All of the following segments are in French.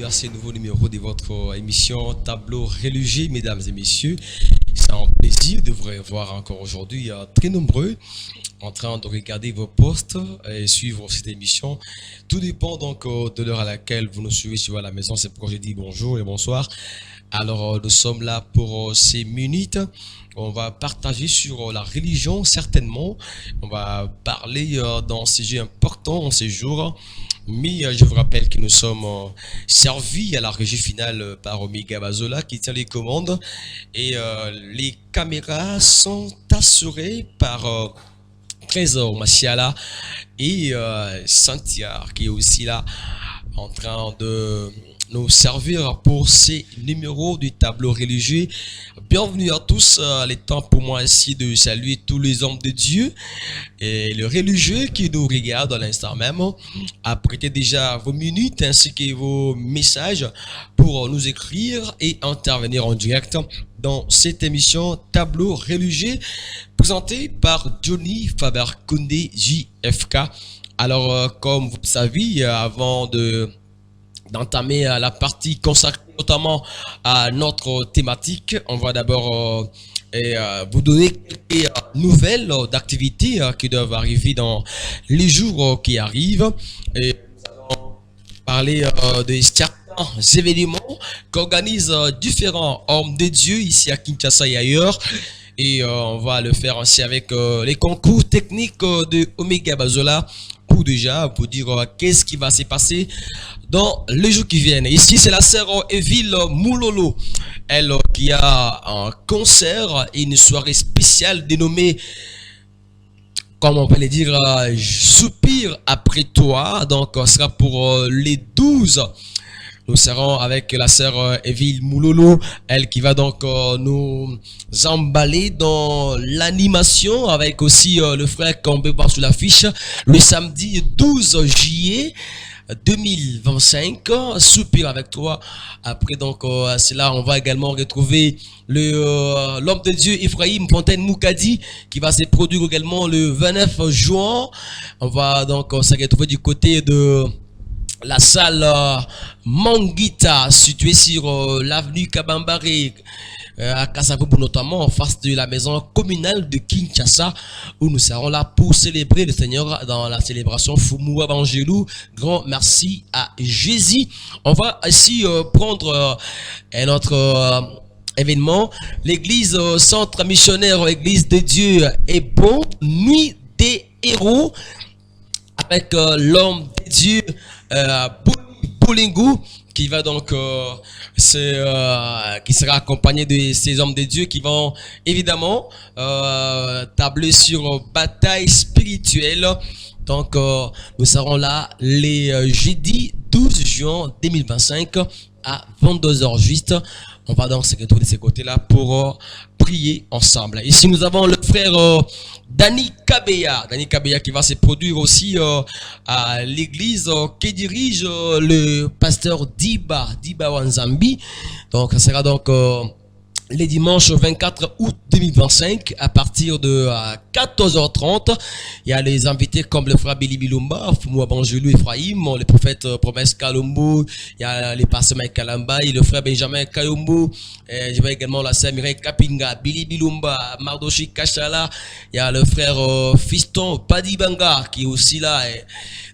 à ce nouveau numéro de votre émission Tableau religieux, mesdames et messieurs. C'est un plaisir de vous revoir encore aujourd'hui, très nombreux, en train de regarder vos posts et suivre cette émission. Tout dépend donc de l'heure à laquelle vous nous suivez sur la maison. C'est pourquoi je dis bonjour et bonsoir. Alors, nous sommes là pour ces minutes. On va partager sur la religion, certainement. On va parler d'un sujet important en ces jours. Mais je vous rappelle que nous sommes servis à la régie finale par Omega Bazola qui tient les commandes. Et les caméras sont assurées par Trésor Machiala et Santiago qui est aussi là en train de nous servir pour ces numéros du tableau religieux. Bienvenue à tous, il est temps pour moi ici de saluer tous les hommes de Dieu et le religieux qui nous regarde à l'instant même. Apprêtez déjà vos minutes ainsi que vos messages pour nous écrire et intervenir en direct dans cette émission Tableau religieux présentée par Johnny Faber-Kounde JFK. Alors, comme vous le savez, avant d'entamer la partie consacrée notamment à notre thématique, on va d'abord vous donner quelques nouvelles d'activités qui doivent arriver dans les jours qui arrivent. Et nous allons parler de certains événements qu'organisent différents hommes de Dieu ici à Kinshasa et ailleurs. Et on va le faire aussi avec les concours techniques de Omega Bazola pour déjà pour dire qu'est-ce qui va se passer dans les jours qui viennent. Ici, c'est la sœur Eville Moulolo, elle qui a un concert et une soirée spéciale dénommée, comme on peut le dire, Soupir après toi. Donc, ce sera pour les 12. Nous serons avec la sœur Eville Moulolo, elle qui va donc nous emballer dans l'animation avec aussi le frère qu'on peut voir sur l'affiche le samedi 12 juillet 2025, Soupir avec toi. Après donc cela, on va également retrouver l'homme de Dieu Ephraim Fontaine Moukadi qui va se produire également le 29 juin. On va donc se retrouver du côté de la salle Manguita située sur l'avenue Kabambare à Kasavubu, notamment en face de la maison communale de Kinshasa, où nous serons là pour célébrer le Seigneur dans la célébration Fumu Evangelou. Grand merci à Jésus. On va ici prendre un autre événement. L'église centre missionnaire, l'église de Dieu est bon, nuit des héros, avec l'homme de Dieu Boulingu qui va donc qui sera accompagné de ces hommes de Dieu qui vont évidemment tabler sur bataille spirituelle. Donc nous serons là les jeudi 12 juin 2025 à 22h juste. On va donc se retrouver de ces côtés-là pour prier ensemble. Ici, nous avons le frère Dani Kabeya. Dani Kabeya qui va se produire aussi à l'église qui dirige le pasteur Diba Wanzambi. Donc, ça sera donc les dimanches 24 août 2025 à partir de 14h30. Il y a les invités comme le frère Billy Bilumba, Fumu Abangelou Ephraim, le prophète Promesse Kalombo, il y a les pasteurs Mike Kalamba, et le frère Benjamin Kayombo, je vais également la sœur Mireille Kapinga, Billy Bilumba, Mardoshi Kachala, il y a le frère Fiston Padibanga qui est aussi là, et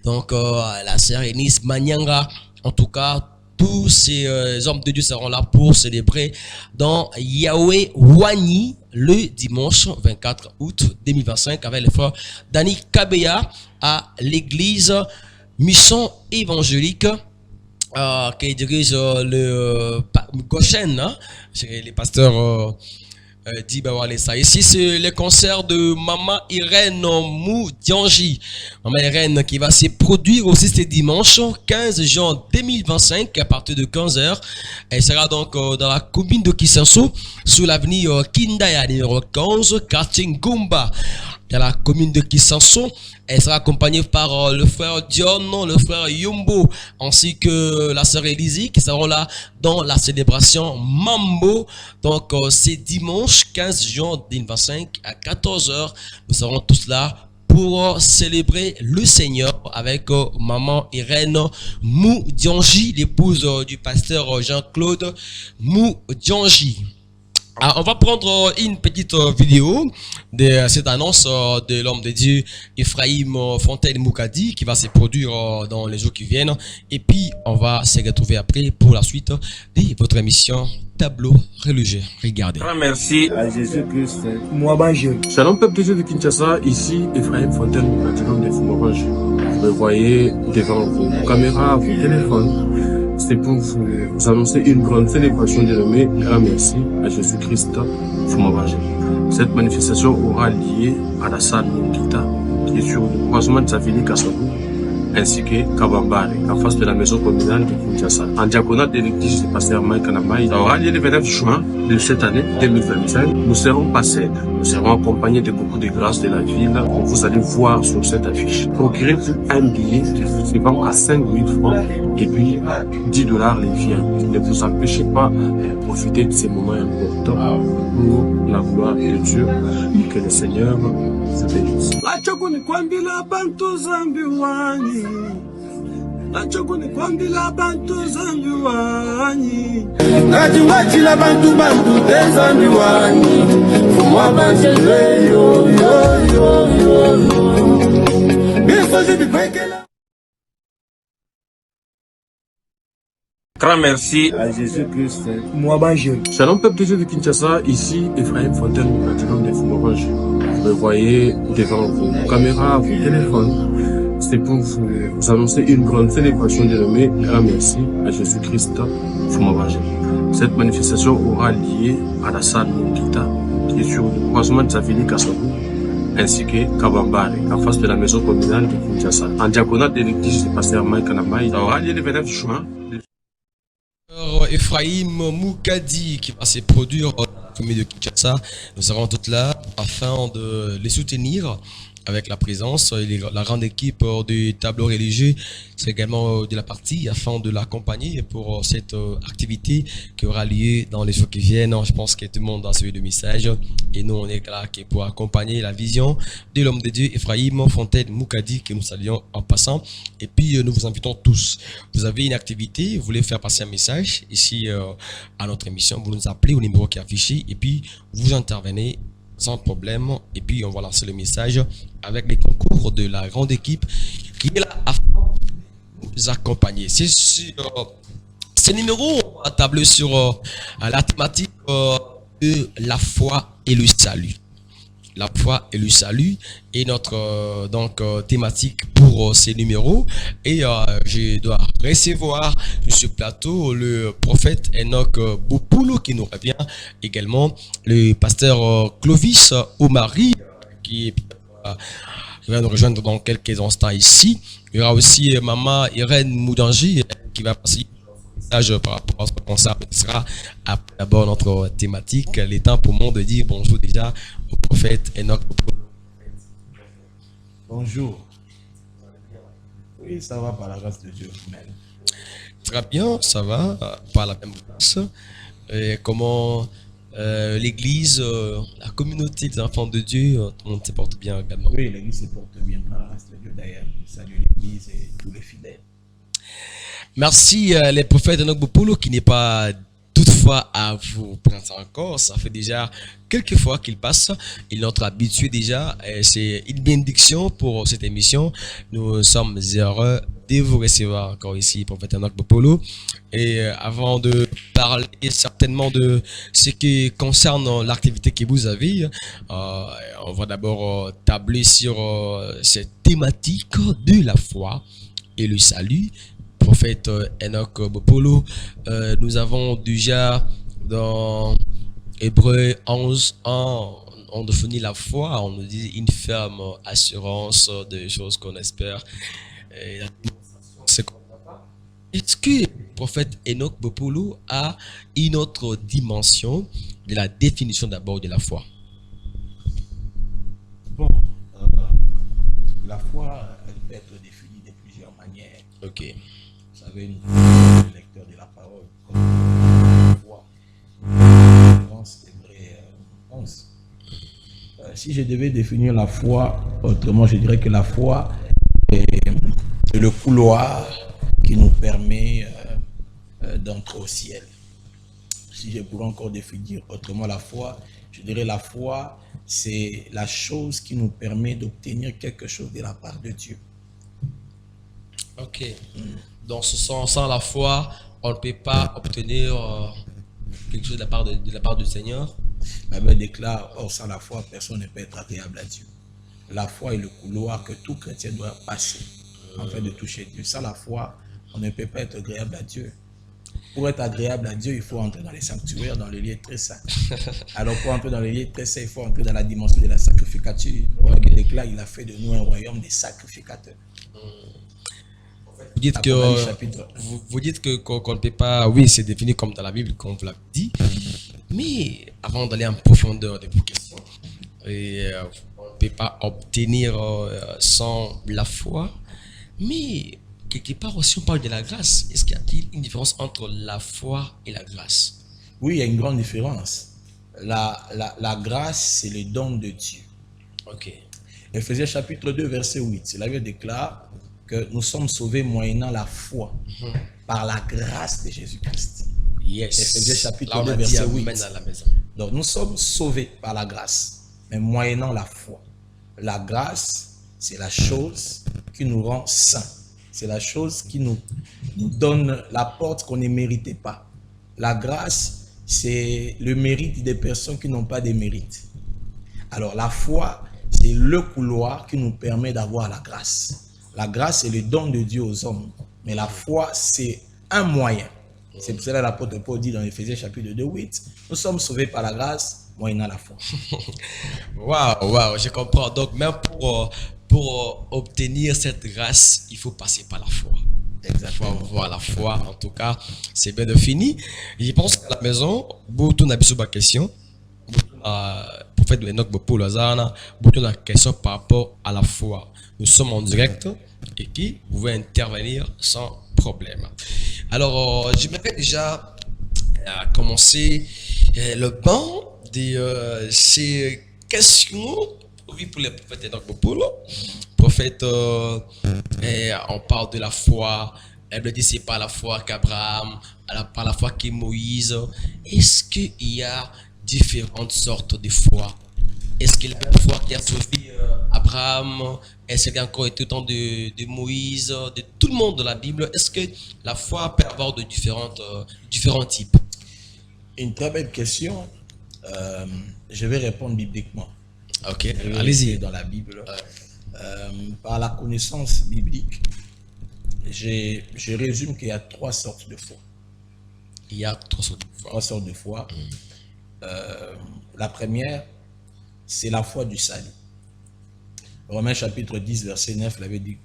donc la sœur Enis Manyanga. En tout cas, tous ces hommes de Dieu seront là pour célébrer dans Yahweh Wani le dimanche 24 août 2025 avec le frère Dani Kabeya à l'église Mission évangélique qui dirige le Goshen, hein, les pasteurs dit bah voilà ça. Ici c'est le concert de Maman Irène Moudianji. Maman Irène qui va se produire aussi ce dimanche 15 juin 2025 à partir de 15h. Elle sera donc dans la commune de Kisanso sur l'avenue Kindaya numéro 15 quartier Ngumba dans la commune de Kisanso. Elle sera accompagnée par le frère Dion, le frère Yumbo, ainsi que la sœur Élisée qui seront là dans la célébration Mambo. Donc c'est dimanche 15 juin 2025 à 14h. Nous serons tous là pour célébrer le Seigneur avec maman Irène Moudiangi, l'épouse du pasteur Jean-Claude Moudiangi. On va prendre une petite vidéo de cette annonce de l'homme de Dieu Ephraim Fontaine Moukadi qui va se produire dans les jours qui viennent. Et puis, on va se retrouver après pour la suite de votre émission Tableau religieux. Regardez. Merci à Jésus-Christ. Moi, bonjour. Shalom, peuple de Dieu de Kinshasa. Ici, Ephraim Fontaine Moukadi, l'homme de Fumorange. Vous me voyez devant vos caméras, vos téléphones. C'est pour vous annoncer une grande célébration dénommée Grand Merci à Jésus-Christ Fumorange. Cette manifestation aura lieu à la salle Mokita, qui est sur le croisement de Savini Kassabou, ainsi que Kabambare, en face de la maison communale de Kinshasa. En diagonale de l'église du pasteur Mike Anamai, ça aura lieu le 29 juin de cette année 2025. Nous serons pas seuls. Nous serons accompagnés de beaucoup de grâces de la ville que vous allez voir sur cette affiche. Procurez-vous un billet qui se vend à 5 000 francs et puis 10 $ les viens. Ne vous empêchez pas de profiter de ces moments importants pour la gloire de Dieu et que le Seigneur vous bénisse. Nachokuni kwambila bantu zambi wanyi Ngati wachila bantu zambi wanyi Fumwa banjele yo yo yo yo yo Bifo zibi kwekela. Grand merci à Jésus-Christ. Moi, bonjour. Shalom, peuple de Dieu de Kinshasa. Ici, Ephraim Fontaine, Moukadi, de Fumorange. Vous me voyez devant vos caméras, vos téléphones. C'est pour vous annoncer une grande célébration dénommée Grand Merci à Jésus-Christ Fumorange. Cette manifestation aura lieu à la salle Mokita, qui est sur le croisement de Savini Kassabou, ainsi que Kabambare, en face de la maison communale de Kinshasa. En diagonale de l'église du pasteur Mike Anamai, ça aura lieu le 29 juin. Ephraim Moukadi qui va se produire dans la commune de Kinshasa. Nous serons tous là afin de les soutenir avec la présence et la grande équipe du tableau religieux. C'est également de la partie afin de l'accompagner pour cette activité qui aura lieu dans les jours qui viennent. Je pense que tout le monde a suivi le message et nous on est là pour accompagner la vision de l'homme de Dieu Ephraim Fontaine Moukadi que nous saluons en passant. Et puis nous vous invitons tous. Vous avez une activité, vous voulez faire passer un message ici à notre émission, vous nous appelez au numéro qui est affiché et puis vous intervenez sans problème et puis on va lancer le message avec les concours de la grande équipe qui est là à vous accompagner. C'est sur ce numéro à tabler sur la thématique de la foi et le salut. La foi et le salut est notre thématique pour ces numéros et je dois recevoir sur ce plateau le prophète Enoch Bopoulou qui nous revient, également le pasteur Clovis Omari qui vient nous rejoindre dans quelques instants ici. Il y aura aussi maman Irène Moudiangi qui va passer par rapport à ce qu'on sera d'abord notre thématique, les temps pour moi de dire bonjour déjà au prophète Enoch. Bonjour. Oui, ça va par la grâce de Dieu. Amen. Très bien, ça va par la même grâce. Et comment l'église, la communauté des enfants de Dieu, tout le monde se porte bien également. Oui, l'église se porte bien par la grâce de Dieu d'ailleurs. Je salue l'église et tous les fidèles. Merci les prophètes de Nogbopoulou qui n'est pas toutefois à vous prendre encore. Ça fait déjà quelques fois qu'il passe. Il est notre habitué déjà. C'est une bénédiction pour cette émission. Nous sommes heureux de vous recevoir encore ici, prophète Nogbopoulou. Et avant de parler certainement de ce qui concerne l'activité que vous avez, on va d'abord tabler sur cette thématique de la foi et le salut. Prophète Enoch Bopoulou, nous avons déjà dans Hébreux 11 ans, on définit la foi, on nous dit une ferme assurance des choses qu'on espère. Est-ce que le prophète Enoch Bopoulou a une autre dimension de la définition d'abord de la foi? Bon, la foi, elle peut être définie de plusieurs manières. Ok. Vous savez, le lecteur de la parole, comme la foi, Hébreux 11. Si je devais définir la foi autrement, je dirais que la foi est le couloir qui nous permet d'entrer au ciel. Si je pourrais encore définir autrement la foi, je dirais la foi, c'est la chose qui nous permet d'obtenir quelque chose de la part de Dieu. Ok. Dans ce sens, sans la foi, on ne peut pas obtenir quelque chose de la part du Seigneur. La Bible déclare, or sans la foi, personne ne peut être agréable à Dieu. La foi est le couloir que tout chrétien doit passer afin de toucher Dieu. Sans la foi, on ne peut pas être agréable à Dieu. Pour être agréable à Dieu, il faut entrer dans les sanctuaires, dans les lieux très saints. Alors pour entrer dans les lieux très saints, il faut entrer dans la dimension de la sacrificature. La Bible déclare, il a fait de nous un royaume des sacrificateurs. Vous dites vous dites qu'on ne peut pas, oui, c'est défini comme dans la Bible, comme vous l'avez dit, mais avant d'aller en profondeur de vos questions, on ne peut pas obtenir sans la foi, mais quelque part aussi on parle de la grâce. Est-ce qu'il y a une différence entre la foi et la grâce? Oui, il y a une grande différence. La grâce, c'est le don de Dieu. Ok. Éphésiens chapitre 2, verset 8, la Bible déclare que nous sommes sauvés moyennant la foi par la grâce de Jésus-Christ. Yes. Éphésiens chapitre Là, 2, verset 8. Dans la maison. Donc nous sommes sauvés par la grâce, mais moyennant la foi. La grâce, c'est la chose qui nous rend saints. C'est la chose qui nous donne la porte qu'on ne méritait pas. La grâce, c'est le mérite des personnes qui n'ont pas de mérite. Alors la foi, c'est le couloir qui nous permet d'avoir la grâce. La grâce, c'est le don de Dieu aux hommes. Mais la foi, c'est un moyen. C'est pour cela que l'apôtre Paul dit dans Éphésiens chapitre 2, 8, nous sommes sauvés par la grâce, moyennant la foi. Waouh, je comprends. Donc même pour obtenir cette grâce, il faut passer par la foi. Exactement. Il faut avoir la foi. En tout cas, c'est bien défini. Je pense qu'à la maison, beaucoup n'a pas de question. Pour faire de l'Enoch pour Lazana, beaucoup de questions par rapport à la foi. Nous sommes en direct et qui vous pouvez intervenir sans problème. Alors, j'aimerais déjà commencer le banc de ces questions oui, pour les prophètes Enoch Bopolo. Prophète, on parle de la foi. Elle dit c'est par la foi qu'Abraham, par la foi que Moïse. Est-ce qu'il y a différentes sortes de foi? Est-ce qu'il y a la foi qui a sauvé Abraham? Est-ce qu'il y a encore été autant de Moïse, de tout le monde de la Bible? Est-ce que la foi peut avoir de différents types? Une très belle question. Je vais répondre bibliquement. Ok, allez-y. Dans la Bible. Par la connaissance biblique, je résume qu'il y a trois sortes de foi. Il y a trois sortes de foi. Trois sortes de foi. La première, c'est la foi du salut. Romains chapitre 10, verset 9,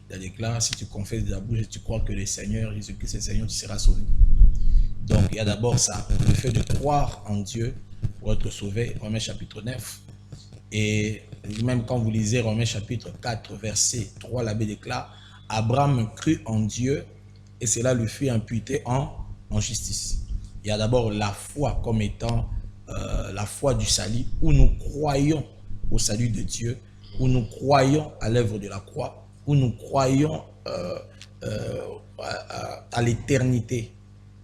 la déclare, si tu confesses de la bouche et tu crois que le Seigneur, Jésus-Christ est le Seigneur, tu seras sauvé. Donc, il y a d'abord ça, le fait de croire en Dieu pour être sauvé, Romains chapitre 9. Et même quand vous lisez Romains chapitre 4, verset 3, l'abbé déclare, Abraham crut en Dieu et cela lui fut imputé en justice. Il y a d'abord la foi comme étant la foi du salut, où nous croyons au salut de Dieu, où nous croyons à l'œuvre de la croix, où nous croyons à l'éternité,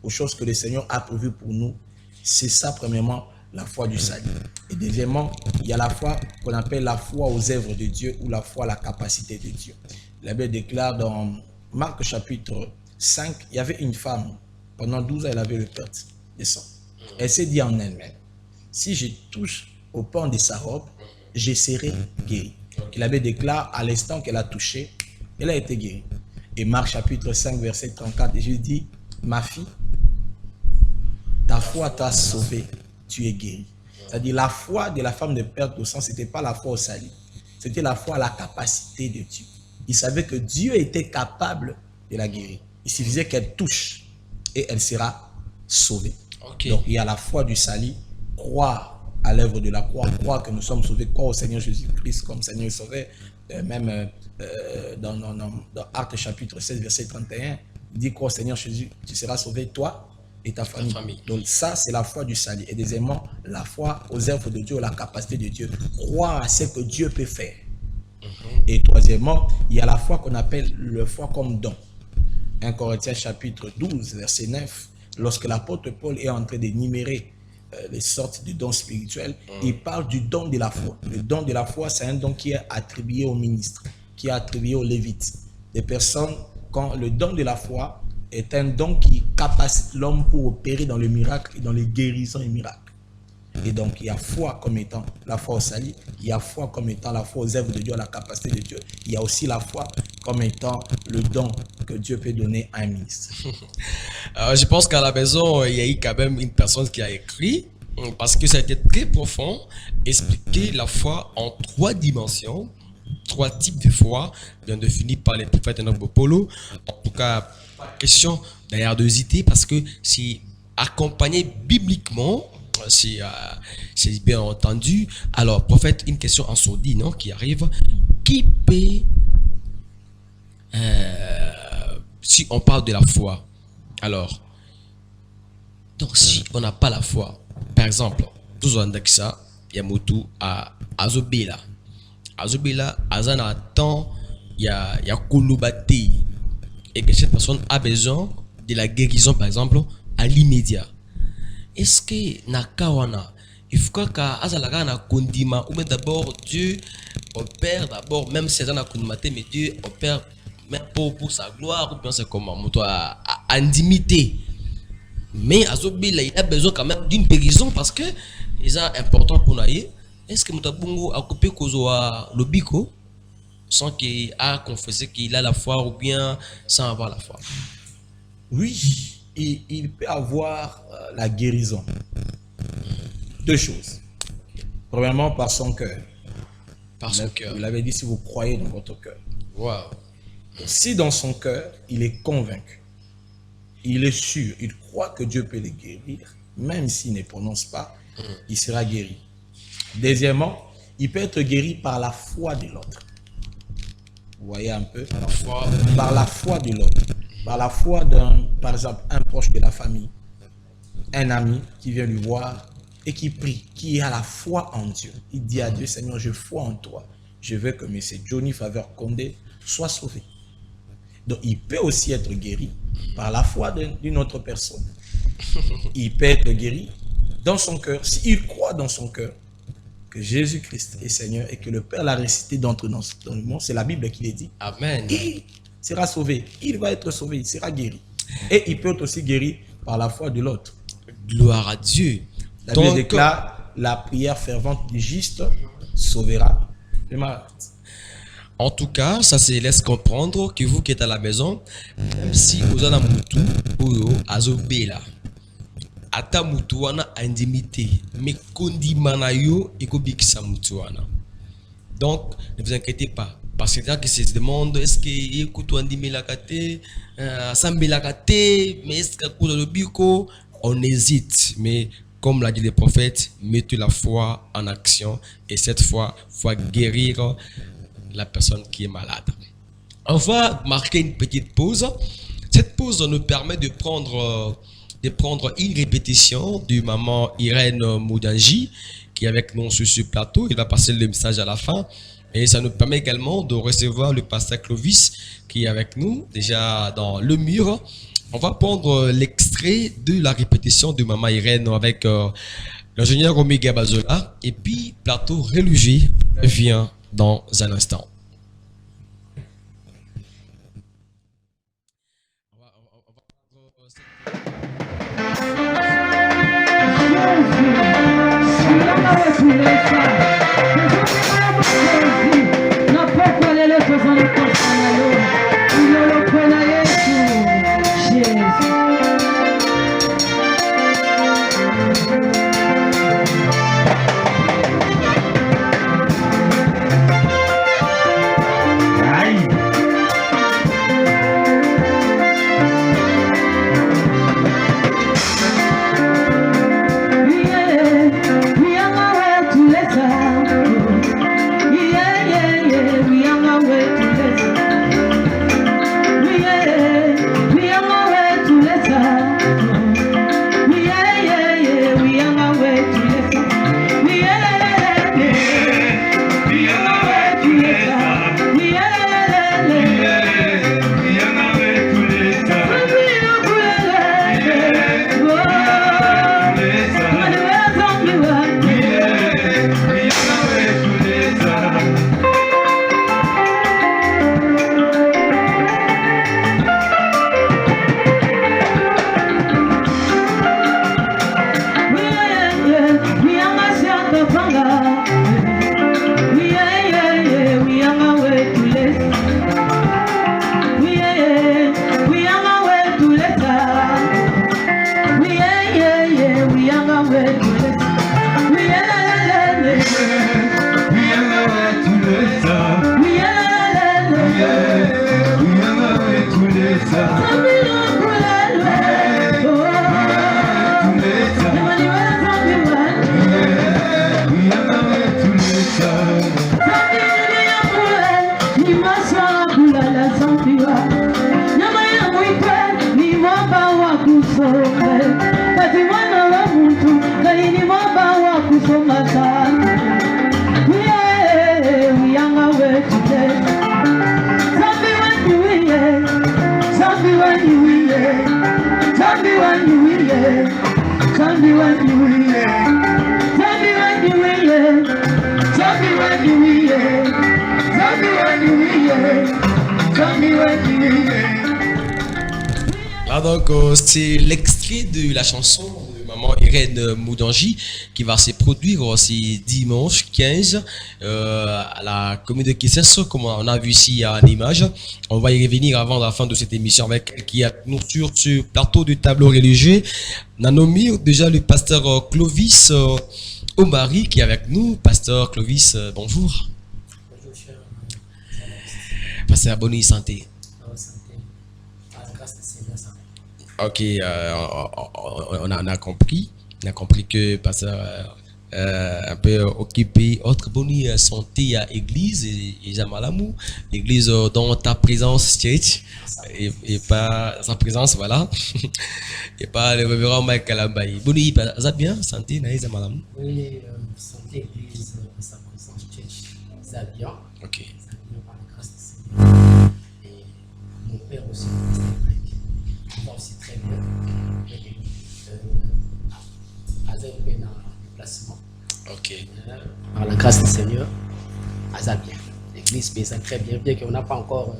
aux choses que le Seigneur a prévues pour nous. C'est ça, premièrement, la foi du salut. Et deuxièmement, il y a la foi qu'on appelle la foi aux œuvres de Dieu ou la foi à la capacité de Dieu. La Bible déclare dans Marc chapitre 5, il y avait une femme, pendant 12 ans, elle avait le perte de sang. Elle s'est dit en elle-même, si je touche au pan de sa robe, je serai guéri. Et la Bible déclare, à l'instant qu'elle a touché, elle a été guérie. Et Marc chapitre 5, verset 34, Jésus dit, ma fille, ta foi t'a sauvée, tu es guérie. C'est-à-dire la foi de la femme de perte de sang, ce n'était pas la foi au salut. C'était la foi à la capacité de Dieu. Il savait que Dieu était capable de la guérir. Il suffisait qu'elle touche et elle sera sauvée. Okay. Donc il y a la foi du salut, croire à l'œuvre de la croix, croire que nous sommes sauvés, croire au Seigneur Jésus-Christ comme Seigneur et Sauveur. Même dans Actes chapitre 16, verset 31, il dit croire au Seigneur Jésus, tu seras sauvé toi et ta famille. Donc ça, c'est la foi du salut. Et deuxièmement, la foi aux œuvres de Dieu, la capacité de Dieu. Croire à ce que Dieu peut faire. Et troisièmement, il y a la foi qu'on appelle le foi comme don. 1 Corinthiens chapitre 12, verset 9, lorsque l'apôtre Paul est en train d'énumérer les sortes de dons spirituels, il parle du don de la foi. Le don de la foi, c'est un don qui est attribué aux ministres, qui est attribué aux lévites. Des personnes, quand le don de la foi est un don qui capacite l'homme pour opérer dans le miracle et dans les guérisons et miracles. Et donc, il y a foi comme étant la foi au salut, il y a foi comme étant la foi aux œuvres de Dieu, à la capacité de Dieu. Il y a aussi la foi comme étant le don que Dieu peut donner à un ministre. Je pense qu'à la maison, il y a eu quand même une personne qui a écrit, parce que ça a été très profond, expliquer la foi en 3 dimensions, 3 types de foi, bien définis par les prophètes Polo. En tout cas, pas question d'hésiter, parce que c'est accompagné bibliquement. C'est bien entendu. Alors, prophète, une question en sourdine qui arrive. Qui peut, si on parle de la foi, alors, donc si on n'a pas la foi, par exemple, tous on dit ça, il y a Moutou à Azobela. Azobela, Azana temps, il y a Kouloubati. Et que cette personne a besoin de la guérison, par exemple, à l'immédiat. Est-ce que Nakawana, il faut que Azalaga na kondima, ou bien d'abord Dieu opère d'abord, même si Azana kondimate, mais Dieu opère même pour sa gloire, ou bien c'est comment, à intimité. Mais Azobila, il a besoin quand même d'une guérison parce que c'est important pour nous. Est-ce que Moutabungo a coupé Kozoa Lobiko sans qu'il a confessé qu'il a la foi ou bien sans avoir la foi? Oui. Il peut avoir la guérison. 2 choses. Premièrement, par son cœur. Par son cœur. Vous l'avez dit, si vous croyez dans votre cœur. Wow. Si dans son cœur, il est convaincu, il est sûr, il croit que Dieu peut le guérir, même s'il ne prononce pas, il sera guéri. Deuxièmement, il peut être guéri par la foi de l'autre. Vous voyez un peu? Par la foi de l'autre. Par la foi d'un, par exemple, un proche de la famille, un ami qui vient lui voir et qui prie, qui a la foi en Dieu. Il dit à Dieu, Seigneur, je crois en toi. Je veux que M. Johnny Faveur Condé soit sauvé. Donc, il peut aussi être guéri par la foi d'une autre personne. Il peut être guéri dans son cœur, s'il croit dans son cœur que Jésus-Christ est Seigneur et que le Père l'a ressuscité d'entre nous. C'est la Bible qui le dit. Amen. Il sera sauvé. Il va être sauvé. Il sera guéri. Et il peut être aussi guéri par la foi de l'autre. Gloire à Dieu. La Bible déclare, la prière fervente du juste sauvera le malade. En tout cas, ça se laisse comprendre que vous qui êtes à la maison, même si vous avez un moutou ou azobela, ata mutuana indemnité, mais kondimana yo ekobikisa mutuana. Donc, ne vous inquiétez pas. Parce que là, que se demande, est-ce que écoute andimé la kate, sambe la kate, mais est-ce que le biko, on hésite. Mais comme l'a dit le prophète, mettez la foi en action et cette fois, faut guérir la personne qui est malade. On va marquer une petite pause. Cette pause nous permet de prendre une répétition du maman Irène Moudanji qui est avec nous sur ce plateau. Il va passer le message à la fin. Et ça nous permet également de recevoir le pasteur Clovis qui est avec nous déjà dans le mur. On va prendre l'extrait de la répétition de maman Irène avec l'ingénieur Omega Bazola. Et puis, plateau religieux vient dans un instant. Yeah, we are nowhere to let her. Là donc c'est l'extrait de la chanson de maman Irène Moudanji qui va se produire aussi dimanche 15 à la commune de Kissès, comme on a vu ici en image. On va y revenir avant la fin de cette émission avec elle qui est nous sur ce plateau du tableau religieux. Nanomi, déjà le pasteur Clovis Omari qui est avec nous. Pasteur Clovis, bonjour. Bonjour cher. Pasteur Bonne santé. Ok, on a compris que pasteur un peu occupé autre bonne santé à l'église et Jamalamou, l'église dans ta présence church et pas sa présence voilà et pas le révérend Mike Kalambaye. Bonne ça bien santé na Jamalamou. Oui, santé église sa présence church ça bien. Ok. Ça bien par la grâce du Seigneur. Et mon père aussi aussi très bien. Avec un déplacement. Ok. Par la grâce du Seigneur, ça bien. L'église paysanne très bien, bien qu'on n'a pas encore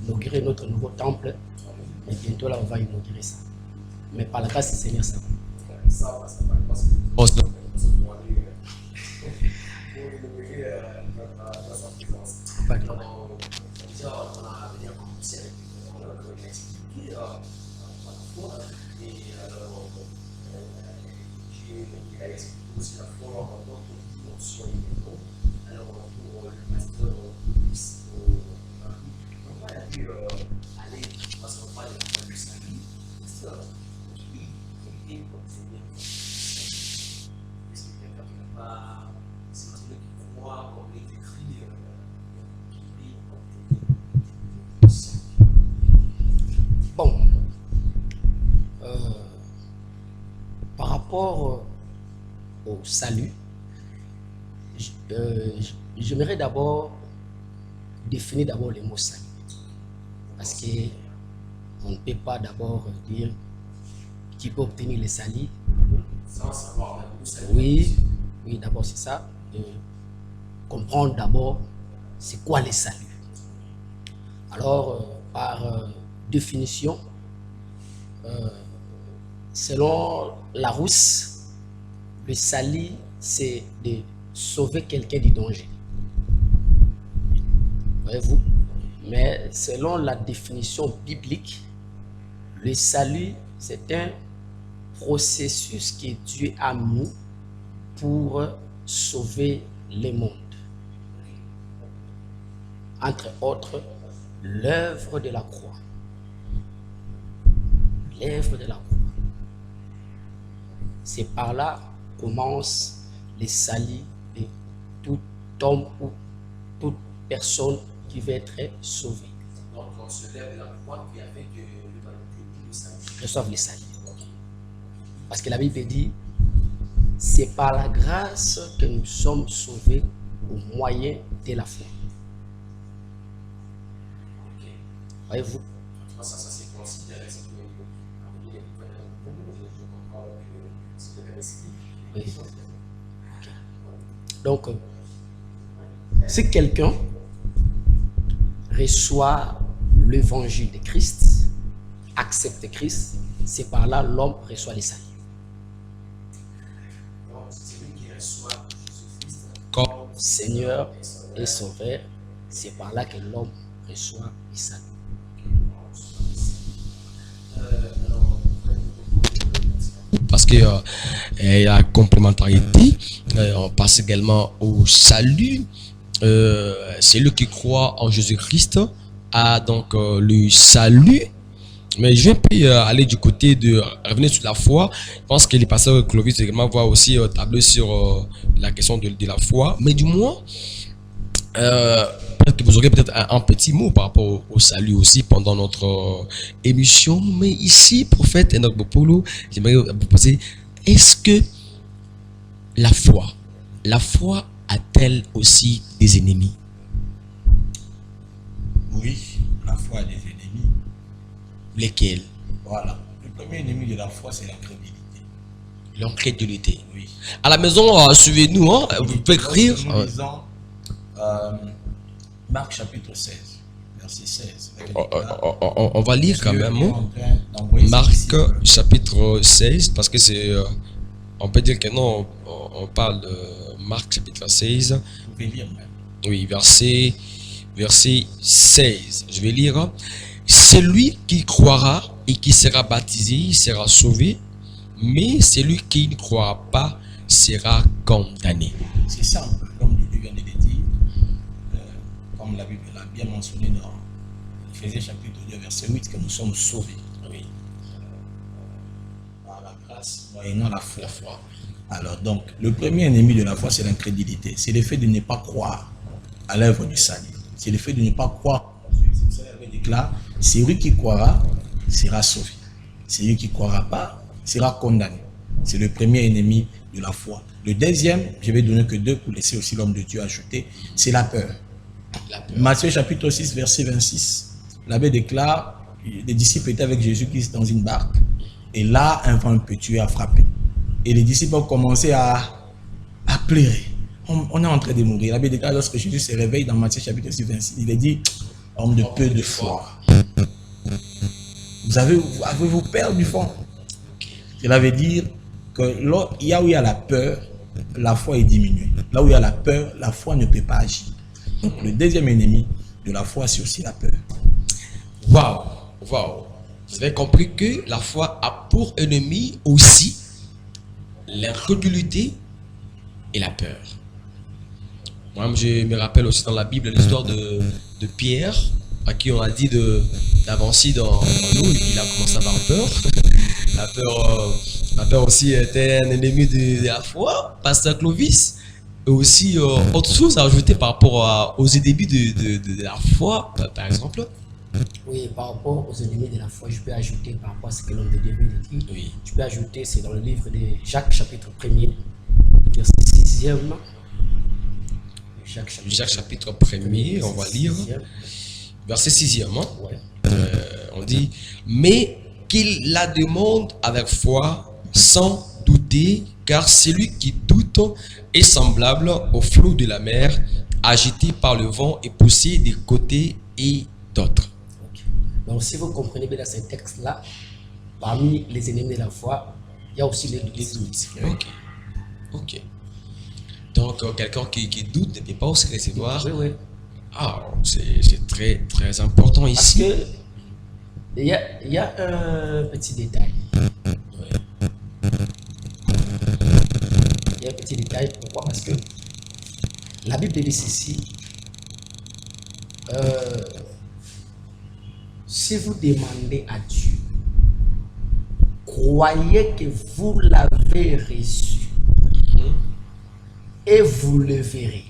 inauguré notre nouveau temple, mais bientôt là on va inaugurer ça. Mais par la grâce du Seigneur, ça va. Pas de problème. Bon, par rapport au salut, j'aimerais d'abord définir d'abord les mots salut. Parce qu'on ne peut pas d'abord dire qui peut obtenir le salut. Sans savoir le salut. Oui, d'abord c'est ça. De comprendre d'abord c'est quoi le salut. Alors, par définition, selon Larousse, le salut, c'est de sauver quelqu'un du danger. Voyez-vous? Mais selon la définition biblique, le salut, c'est un processus que Dieu a mis pour sauver le monde. Entre autres, l'œuvre de la croix. L'œuvre de la croix. C'est par là commence le salut de tout homme ou toute personne qui veut être sauvée. Donc on se lève de la croix qui avait que l'humanité le salut. Reçoivent le salut. Parce que la Bible dit, c'est par la grâce que nous sommes sauvés au moyen de la foi. Voyez-vous? Ça c'est considéré. Oui. Okay. Donc, si quelqu'un reçoit l'évangile de Christ, accepte Christ, c'est par là l'homme reçoit le salut. Donc, c'est lui qui reçoit Seigneur et Sauveur, c'est par là que l'homme reçoit le salut. Parce que il y a complémentarité, on passe également au salut. Celui qui croit en Jésus-Christ a donc le salut. Mais je vais un peu aller du côté de revenir sur la foi. Je pense que les pasteurs Clovis également voient aussi tableau sur la question de la foi. Mais du moins, peut-être que vous aurez peut-être un petit mot par rapport au salut aussi pendant notre émission. Mais ici, prophète Enoch Bopolo, j'aimerais vous poser, est-ce que la foi a-t-elle aussi des ennemis? Oui, la foi a des ennemis. Lesquels? Voilà. Le premier ennemi de la foi, c'est l'incrédulité. L'incrédulité. Oui. À la maison, suivez-nous, hein, vous pouvez écrire. Nous lisons Marc chapitre 16, verset 16. On va lire quand même. Marc Marc chapitre 16, parce que c'est. On peut dire que non, on parle de Marc chapitre 16. Vous pouvez lire même. Oui, verset 16. Je vais lire. Celui qui croira et qui sera baptisé sera sauvé, mais celui qui ne croira pas sera condamné. C'est simple, comme Dieu vient de le dire, comme la Bible l'a bien mentionné dans Éphésiens chapitre 2, verset 8, que nous sommes sauvés. Oui. Par la grâce, moyennant la foi. Alors donc, le premier ennemi de la foi, c'est l'incrédulité. C'est le fait de ne pas croire à l'œuvre du salut. C'est le fait de ne pas croire. Celui qui croira sera sauvé. Celui qui ne croira pas sera condamné. C'est le premier ennemi de la foi. Le deuxième, je vais donner que deux pour laisser aussi l'homme de Dieu ajouter, c'est la peur. Matthieu chapitre 6, verset 26. L'abbé déclare, les disciples étaient avec Jésus-Christ dans une barque. Et là, un vent impétueux a frappé. Et les disciples ont commencé à pleurer. On est en train de mourir. L'abbé déclare, lorsque Jésus se réveille dans Matthieu chapitre 6, 26, il a dit, homme de peu de foi. Avez-vous peur du fond? Cela veut dire que là où il y a la peur, la foi est diminuée. Là où il y a la peur, la foi ne peut pas agir. Donc le deuxième ennemi de la foi, c'est aussi la peur. Waouh! Vous avez compris que la foi a pour ennemi aussi l'incrédulité et la peur. Moi, je me rappelle aussi dans la Bible l'histoire de Pierre, à qui on a dit d'avancer dans l'eau, et puis il a commencé à avoir peur. La peur aussi était un ennemi de la foi, pasteur Clovis. Et aussi, autre chose à ajouter par rapport aux débuts de la foi, par exemple. Oui, par rapport aux ennemis de la foi, je peux ajouter par rapport à ce que l'homme de Dieu veut dire. Oui. Je peux ajouter, c'est dans le livre de Jacques, chapitre 1er, verset 6e. Jacques chapitre 1er, on va lire. Verset 6e. Hein? Ouais. On dit, mais qu'il la demande avec foi, sans douter, car celui qui doute est semblable au flot de la mer, agité par le vent et poussé des côtés et d'autres. Okay. Donc, si vous comprenez bien dans ce texte-là, parmi les ennemis de la foi, il y a aussi les doutes. Ok. Donc, quelqu'un qui doute ne peut pas aussi recevoir. Oui. Ah, c'est très, très important ici. Parce que il y a un petit détail. Il y a un petit détail. Pourquoi? Parce que la Bible dit ceci. Si vous demandez à Dieu, croyez que vous l'avez reçu et vous le verrez.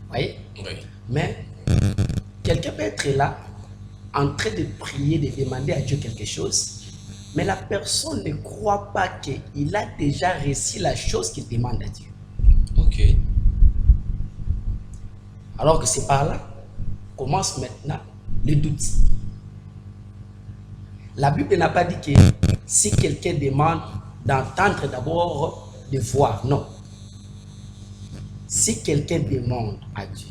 Voyez? Oui. Mais quelqu'un peut être là en train de prier, de demander à Dieu quelque chose, mais la personne ne croit pas qu'il a déjà reçu la chose qu'il demande à Dieu. Ok. Alors que c'est par là commence maintenant le doute. La Bible n'a pas dit que si quelqu'un demande d'entendre d'abord, de voir. Non. Si quelqu'un demande à Dieu,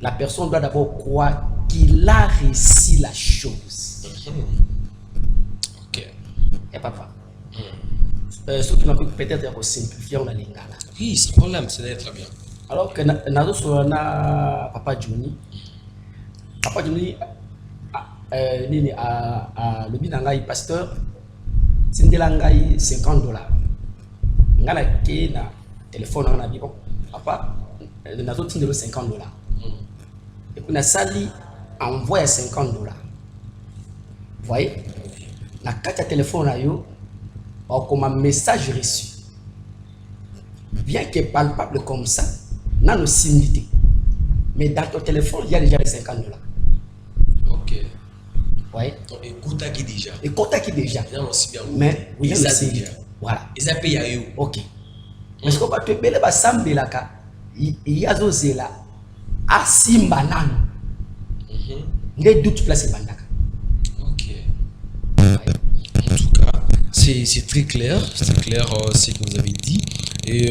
la personne doit d'abord croire qu'il a réussi la chose. Ok. Et papa. Ce qui m'a peut-être simplifier, on a les gars là. Oui, c'est problème, c'est très bien. Alors que nazo sur na Papa Johnny nini a le binangai pasteur tindela ngai $50 ngala ke na téléphone na bibo papa nazo tindelo $50 et puis na sali envoie $50. Voyez, na carte téléphone na yo comme un message reçu bien que palpable comme ça n'a nos similitudes mais dans ton téléphone il y a déjà les $50. Ok. Ouais. Donc écoute qui déjà. Mais oui, ça c'est déjà. Voilà. Et ça paye à eux. Ok. Parce que tu peux pas sembler là ka il y a zosé là à simbanan. Les doutes place bandaka. Ok. En tout cas, c'est très clair, ce que vous avez dit. Et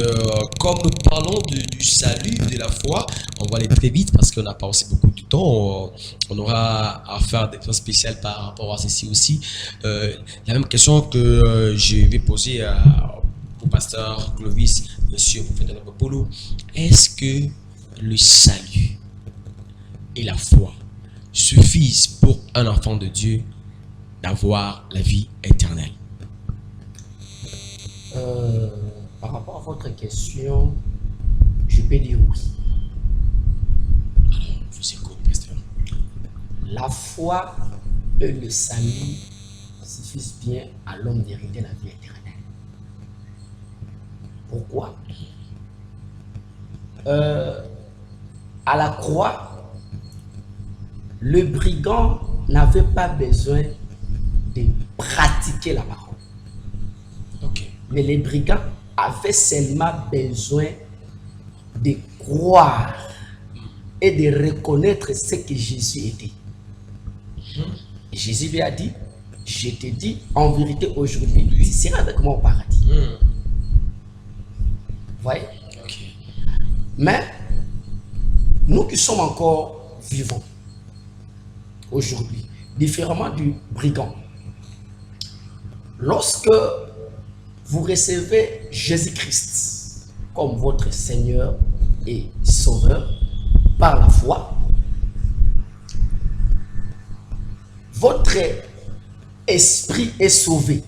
comme nous parlons du salut, de la foi, on va aller très vite parce qu'on n'a pas aussi beaucoup de temps. On aura à faire des choses spéciales par rapport à ceci aussi. La même question que je vais poser au pasteur Clovis, monsieur Polo. Est-ce que le salut et la foi suffisent pour un enfant de Dieu d'avoir la vie éternelle? Par rapport à votre question, je peux dire oui. Alors, vous écoutez, pasteur. La foi et le salut suffisent bien à l'homme d'hériter la vie éternelle. Pourquoi? À la croix, le brigand n'avait pas besoin de pratiquer la parole. Okay. Mais les brigands avaient seulement besoin de croire et de reconnaître ce que Jésus était. Jésus lui a dit, je te dis en vérité aujourd'hui, tu seras avec moi au paradis. Vous voyez? Okay. Mais nous qui sommes encore vivants aujourd'hui, différemment du brigand, lorsque vous recevez Jésus-Christ comme votre Seigneur et Sauveur par la foi, votre esprit est sauvé.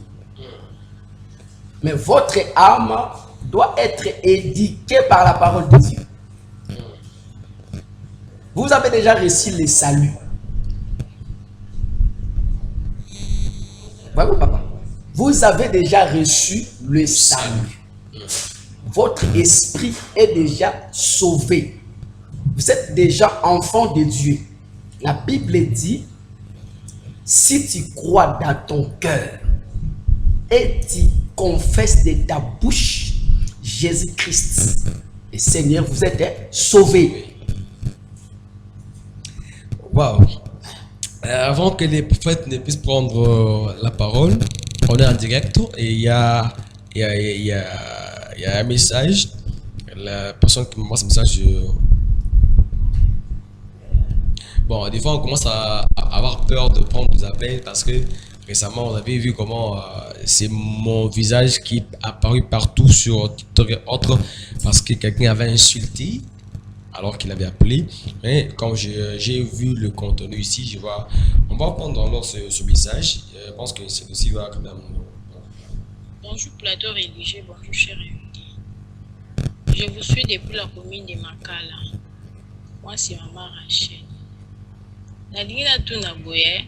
Mais votre âme doit être éduquée par la parole de Dieu. Vous avez déjà reçu le salut. Voyez-vous, papa? Vous avez déjà reçu le salut. Votre esprit est déjà sauvé. Vous êtes déjà enfant de Dieu. La Bible dit, si tu crois dans ton cœur et tu confesses de ta bouche Jésus-Christ, le Seigneur, vous êtes sauvé. Waouh! Avant que les prophètes ne puissent prendre la parole, on est en direct et il y a un message. La personne qui m'envoie ce message. Bon, des fois on commence à avoir peur de prendre des appels parce que récemment on avait vu comment c'est mon visage qui est apparu partout sur TikTok et autres parce que quelqu'un avait insulté alors qu'il avait appelé. Mais quand j'ai vu le contenu ici, on va prendre alors ce message. Je pense que c'est aussi va quand même. Bonjour plateau religieux, bonjour chers invités. Je vous suis depuis la commune de Makala. Moi c'est maman Rachel. Nadina Tounaboye,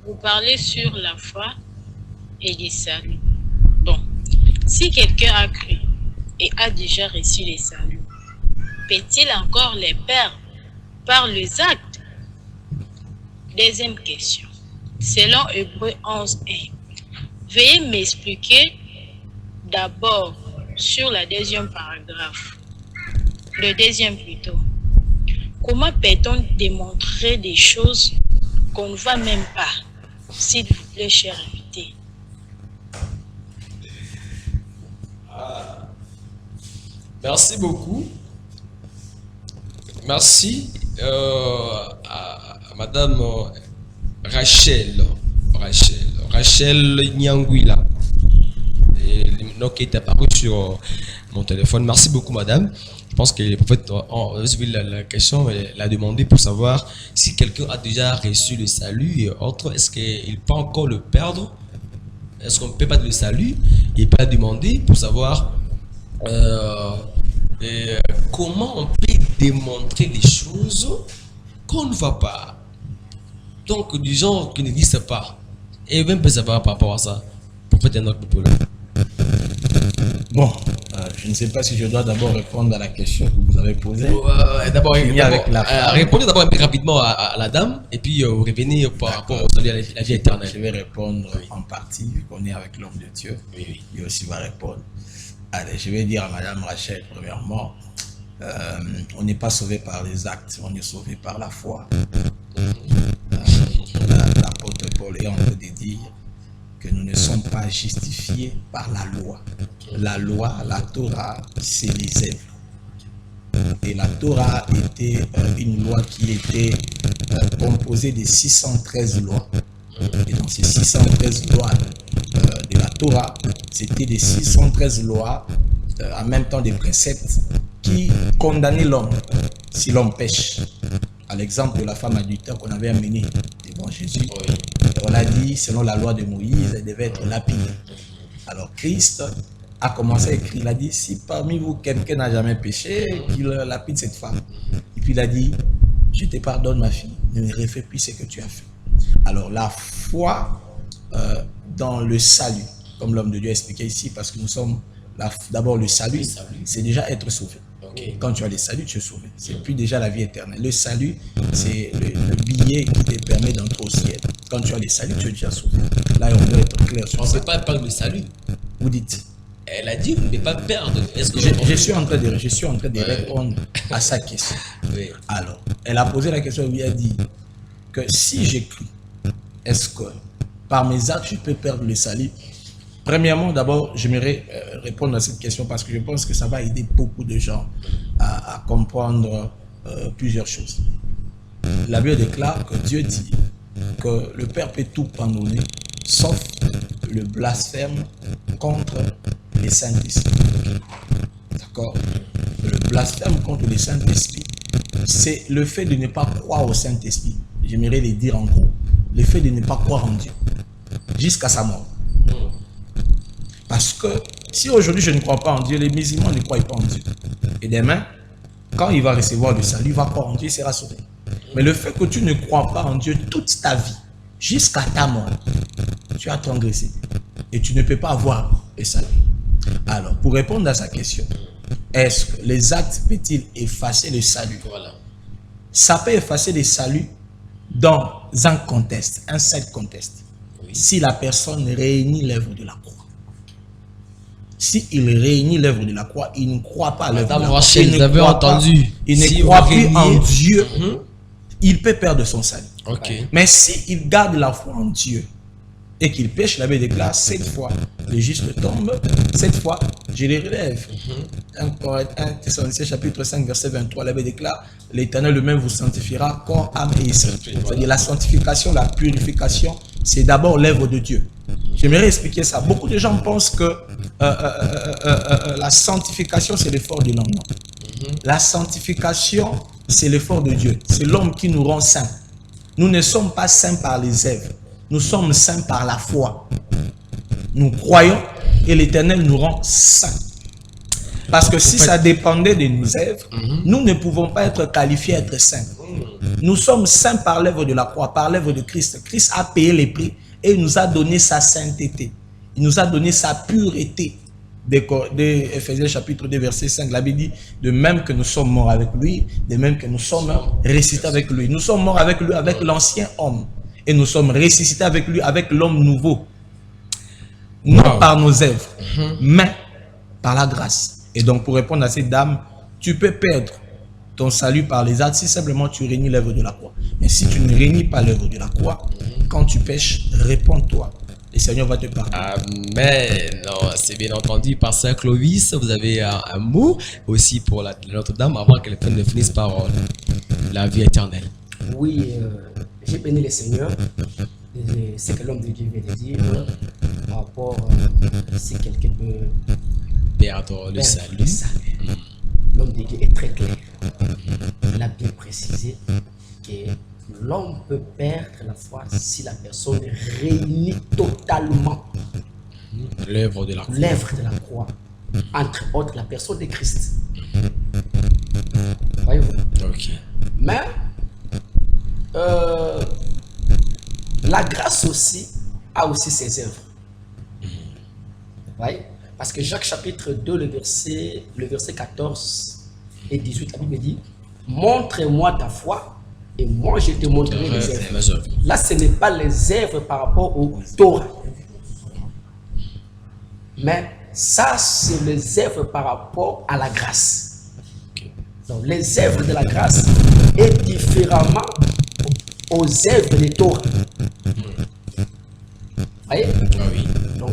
vous parlez sur la foi et le salut. Bon, si quelqu'un a cru et a déjà reçu le salut, peut-il encore les perdre par les actes? Deuxième question. Selon Hébreux 11:1, veuillez m'expliquer d'abord sur la deuxième paragraphe. Le deuxième plutôt. Comment peut-on démontrer des choses qu'on ne voit même pas? S'il vous plaît, cher invité. Merci beaucoup. Merci à Madame Rachel Nyangwila. Le nom qui est apparu sur mon téléphone. Merci beaucoup, madame. Je pense que le prophète, la question, l'a demandé pour savoir si quelqu'un a déjà reçu le salut et autres, est-ce qu'il peut encore le perdre? Est-ce qu'on ne peut pas le salut? Il peut demander pour savoir comment on peut démontrer les choses qu'on ne voit pas. Donc, des gens qui n'existent pas. Et même peut savoir par rapport à ça. Pour faire un autre peu. Bon, je ne sais pas si je dois d'abord répondre à la question que vous avez posée. D'abord, répondez d'abord un peu rapidement à la dame et puis revenez par rapport au salut à la vie éternelle. Je vais répondre en partie, vu qu'on est avec l'homme de Dieu. Oui. Il aussi va répondre. Allez, je vais dire à Madame Rachel, premièrement, on n'est pas sauvé par les actes, on est sauvé par la foi. L'apôtre Paul est en train de dire que nous ne sommes pas justifiés par la loi. La loi, la Torah, c'est les œuvres. Et la Torah était une loi qui était composée de 613 lois. Et dans ces 613 lois de la Torah, c'était des 613 lois, en même temps des préceptes, qui condamnaient l'homme si l'homme pêche. À l'exemple de la femme adultère qu'on avait amenée devant Jésus, on a dit, selon la loi de Moïse, elle devait être lapidée. Alors Christ a commencé à écrire, il a dit, si parmi vous quelqu'un n'a jamais péché, qu'il lapide cette femme. Et puis il a dit, je te pardonne ma fille, ne refais plus ce que tu as fait. Alors la foi dans le salut, comme l'homme de Dieu a expliqué ici, parce que nous sommes d'abord le salut, c'est déjà être sauvé. Quand tu as le salut, tu es sauvé. C'est plus déjà la vie éternelle. Le salut, c'est le billet qui te permet d'entrer au ciel. Quand tu as le salut, tu es déjà sauvé. Là, on doit être clair sur ça. On ne peut pas perdre le salut. Vous dites. Elle a dit vous ne pouvez pas perdre. Je suis en train de répondre à sa question. Oui. Alors, elle a posé la question, elle lui a dit que si j'écris, est-ce que par mes actes, je peux perdre le salut? Premièrement, d'abord, j'aimerais répondre à cette question parce que je pense que ça va aider beaucoup de gens à comprendre plusieurs choses. La Bible déclare que Dieu dit que le Père peut tout pardonner, sauf le blasphème contre les Saint-Esprit. D'accord? Le blasphème contre le Saint-Esprit, c'est le fait de ne pas croire au Saint-Esprit. J'aimerais le dire en gros. Le fait de ne pas croire en Dieu jusqu'à sa mort. Parce que si aujourd'hui je ne crois pas en Dieu, les musulmans ne croient pas en Dieu. Et demain, quand il va recevoir le salut, il va croire en Dieu, il sera sauvé. Mais le fait que tu ne crois pas en Dieu toute ta vie, jusqu'à ta mort, tu as transgressé. Et tu ne peux pas avoir le salut. Alors, pour répondre à sa question, est-ce que les actes peuvent-ils effacer le salut? Voilà. Ça peut effacer le salut dans un contexte, un seul contexte. Oui. Si la personne réunit l'œuvre de la croix. Si il réunit l'œuvre de la croix, il ne croit pas à l'œuvre de la croix. Il ne croit plus en Dieu. Il peut perdre son salut. Okay. Mais s'il garde la foi en Dieu et qu'il pêche, la Bible déclare, cette fois, le juste tombe, cette fois, je les relève. 1 Thessaloniciens chapitre 5, verset 23, la Bible déclare, l'Éternel lui-même vous sanctifiera, corps, âme et esprit. C'est-à-dire la sanctification, la purification, c'est d'abord l'œuvre de Dieu. J'aimerais expliquer ça. Beaucoup de gens pensent que la sanctification, c'est l'effort de l'homme. La sanctification, c'est l'effort de Dieu. C'est l'homme qui nous rend saints. Nous ne sommes pas saints par les œuvres. Nous sommes saints par la foi. Nous croyons et l'Éternel nous rend saints. Parce que si ça dépendait de nos œuvres, nous ne pouvons pas être qualifiés à être saints. Nous sommes saints par l'œuvre de la croix, par l'œuvre de Christ. Christ a payé les prix et il nous a donné sa sainteté. Il nous a donné sa pureté. De Ephésiens chapitre 2 verset 5, la Bible dit, de même que nous sommes morts avec lui, de même que nous sommes ressuscités avec lui. Nous sommes morts avec lui, avec l'ancien homme. Et nous sommes ressuscités avec lui, avec l'homme nouveau. Non par nos œuvres, mais par la grâce. Et donc pour répondre à cette dame, tu peux perdre ton salut par les actes si simplement tu réunis l'œuvre de la croix. Mais si tu ne réunis pas l'œuvre de la croix, quand tu pêches, réponds-toi. Le Seigneur va te pardonner. Amen. Non, c'est bien entendu. Pasteur Clovis, vous avez un mot aussi pour notre dame avant qu'elle finisse par la vie éternelle. Oui, j'ai béni le Seigneur. Ce que l'homme de Dieu vient de dire par rapport si quelqu'un peut perdre le perdre salut. le salut. L'homme de Dieu est très clair. Il a bien précisé que l'homme peut perdre la foi si la personne réunit totalement L'œuvre de la croix. l'œuvre de la croix, entre autres la personne de Christ. Voyez-vous? Ok. Mais la grâce aussi a aussi ses œuvres. Voyez? Parce que Jacques chapitre 2, le verset 14 et 18, la Bible dit: montre-moi ta foi et moi je te montrerai les œuvres. Les œuvres. Là, ce n'est pas les œuvres par rapport au Torah. Mais ça, c'est les œuvres par rapport à la grâce. Donc, les œuvres de la grâce est différemment aux œuvres des Torah. Voyez? Ah oui. Donc,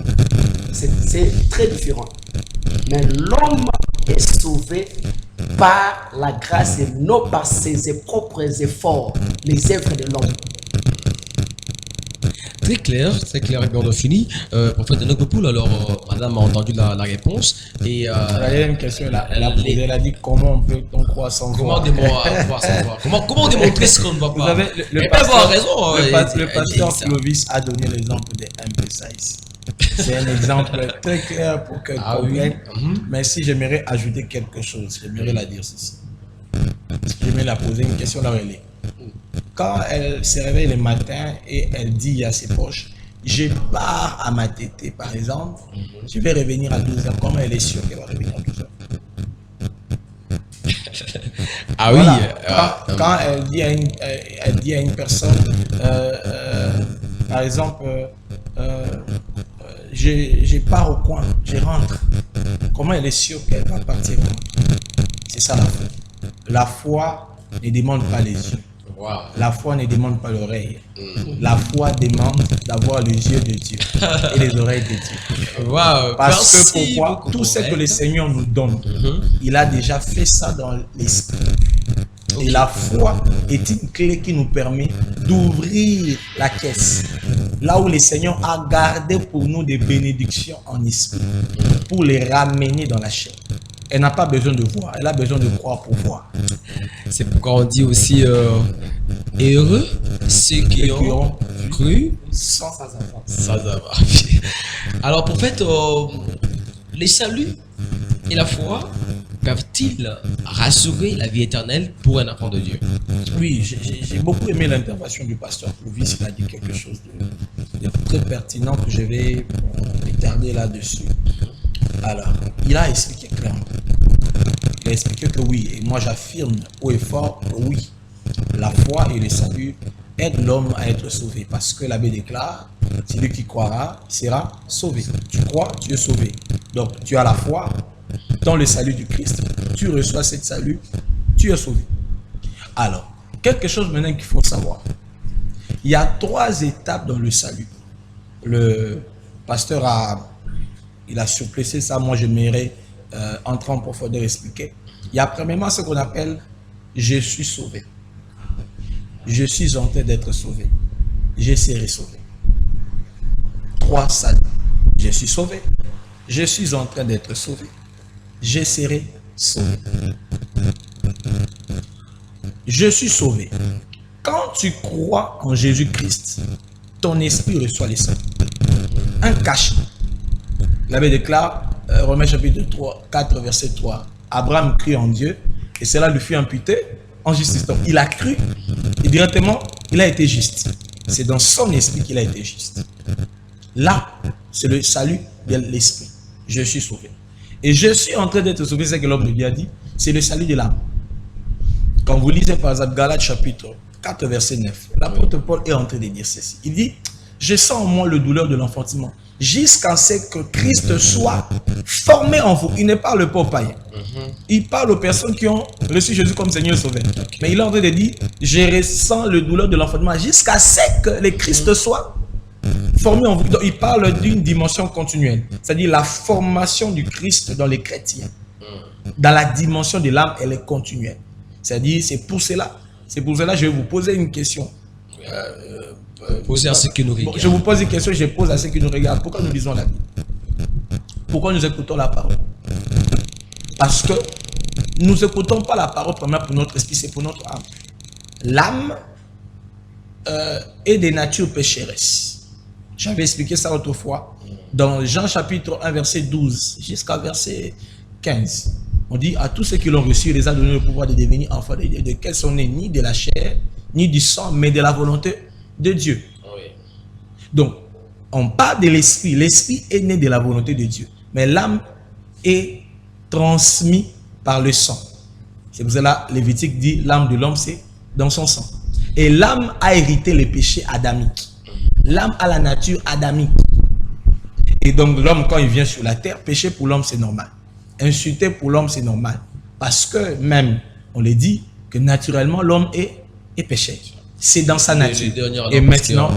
c'est très différent. Mais l'homme est sauvé par la grâce et non par ses propres efforts, les œuvres de l'homme. Très clair et bien défini. Prophète de Nogopoul, alors madame a entendu la réponse. Et Il y a une question, elle a posé, elle a dit comment on peut on croire sans comment voir. comment démontrer ce qu'on ne voit Vous pas? savez, Elle peut avoir raison. le pasteur Clovis a donné l'exemple de M-Pesa ici. C'est un exemple très clair pour qu'elle comprenne. Mais si j'aimerais ajouter quelque chose, j'aimerais la dire ceci. J'aimerais la poser une question là où elle est. Quand elle se réveille le matin et elle dit à ses proches, je pars à ma tétée par exemple, je vais revenir à 12h. Comment elle est sûre qu'elle va revenir à 12h? Ah Voilà. oui. Quand elle dit à une personne, par exemple, je pars au coin, je rentre. Comment elle est sûre qu'elle va partir? C'est ça la foi. La foi ne demande pas les yeux. Wow. La foi ne demande pas l'oreille. La foi demande d'avoir les yeux de Dieu et les oreilles de Dieu. Wow. Parce Merci que pourquoi? beaucoup, Tout ce que prophète. le Seigneur nous donne, il a déjà fait ça dans l'esprit. Et la foi est une clé qui nous permet d'ouvrir la caisse. Là où le Seigneur a gardé pour nous des bénédictions en esprit, pour les ramener dans la chair. Elle n'a pas besoin de voir, elle a besoin de croire pour voir. C'est pourquoi on dit aussi heureux ceux qui ont cru Sans sans avoir. Alors, prophète, les saluts et la foi peuvent-ils rassurer la vie éternelle pour un enfant de Dieu? Oui, j'ai beaucoup aimé l'intervention du pasteur Clovis. Il a dit quelque chose de très pertinent que je vais retarder là-dessus. Alors, il a expliqué clairement. Il a expliqué que oui, et moi j'affirme haut et fort que oui, la foi et le salut aident l'homme à être sauvé. Parce que l'abbé déclare, celui qui croira sera sauvé. Tu crois, tu es sauvé. Donc, tu as la foi dans le salut du Christ, tu reçois ce salut, tu es sauvé. Alors, quelque chose maintenant qu'il faut savoir. Il y a 3 étapes dans le salut. Le pasteur a surplacé ça, moi j'aimerais entrer en profondeur et expliquer. Il y a premièrement ce qu'on appelle « je suis sauvé ». Je suis en train d'être sauvé. Je serai sauvé. 3 saluts. Je suis sauvé. Je suis en train d'être sauvé. Je serai sauvé. Je suis sauvé. Quand tu crois en Jésus-Christ, ton esprit reçoit les saints. Un cachet. L'abbé déclare, Romains chapitre 4, verset 3. Abraham crut en Dieu et cela lui fut imputé en justice. Donc, il a cru et directement, il a été juste. C'est dans son esprit qu'il a été juste. Là, c'est le salut de l'esprit. Je suis sauvé. Et je suis en train d'être sauvé, c'est ce que l'homme de Dieu a dit. C'est le salut de l'âme. Quand vous lisez par exemple Galates chapitre 4, verset 9, l'apôtre Paul est en train de dire ceci. Il dit, je sens en moi le douleur de l'enfantement, jusqu'à ce que Christ soit formé en vous. Il ne parle pas aux païens. Il parle aux personnes qui ont reçu Jésus comme Seigneur et Sauveur. Mais il est en train de dire, je ressens le douleur de l'enfantement, jusqu'à ce que le Christ soit formé en vous. Donc, il parle d'une dimension continuelle. C'est-à-dire la formation du Christ dans les chrétiens. Dans la dimension de l'âme, elle est continuelle. C'est-à-dire, c'est pour cela que je vais vous poser une question. Posez à ceux qui nous regardent. Je vous pose une question, je pose à ceux qui nous regardent. Pourquoi nous lisons la Bible? Pourquoi nous écoutons la parole? Parce que nous n'écoutons pas la parole première pour notre esprit, c'est pour notre âme. L'âme est des natures pécheresses. J'avais expliqué ça autrefois. Dans Jean chapitre 1, verset 12 jusqu'à verset 15. On dit à tous ceux qui l'ont reçu, il les a donné le pouvoir de devenir enfants de Dieu, de quels sont nés ni de la chair, ni du sang, mais de la volonté de Dieu. Oui. Donc, on parle de l'esprit. L'esprit est né de la volonté de Dieu. Mais l'âme est transmise par le sang. C'est pour cela que Lévitique dit l'âme de l'homme, c'est dans son sang. Et l'âme a hérité les péchés adamiques. L'âme a la nature adamique. Et donc, l'homme, quand il vient sur la terre, pécher pour l'homme, c'est normal. Insulter pour l'homme, c'est normal. Parce que même, on le dit, que naturellement, l'homme est pécheur. C'est dans sa nature. Et maintenant,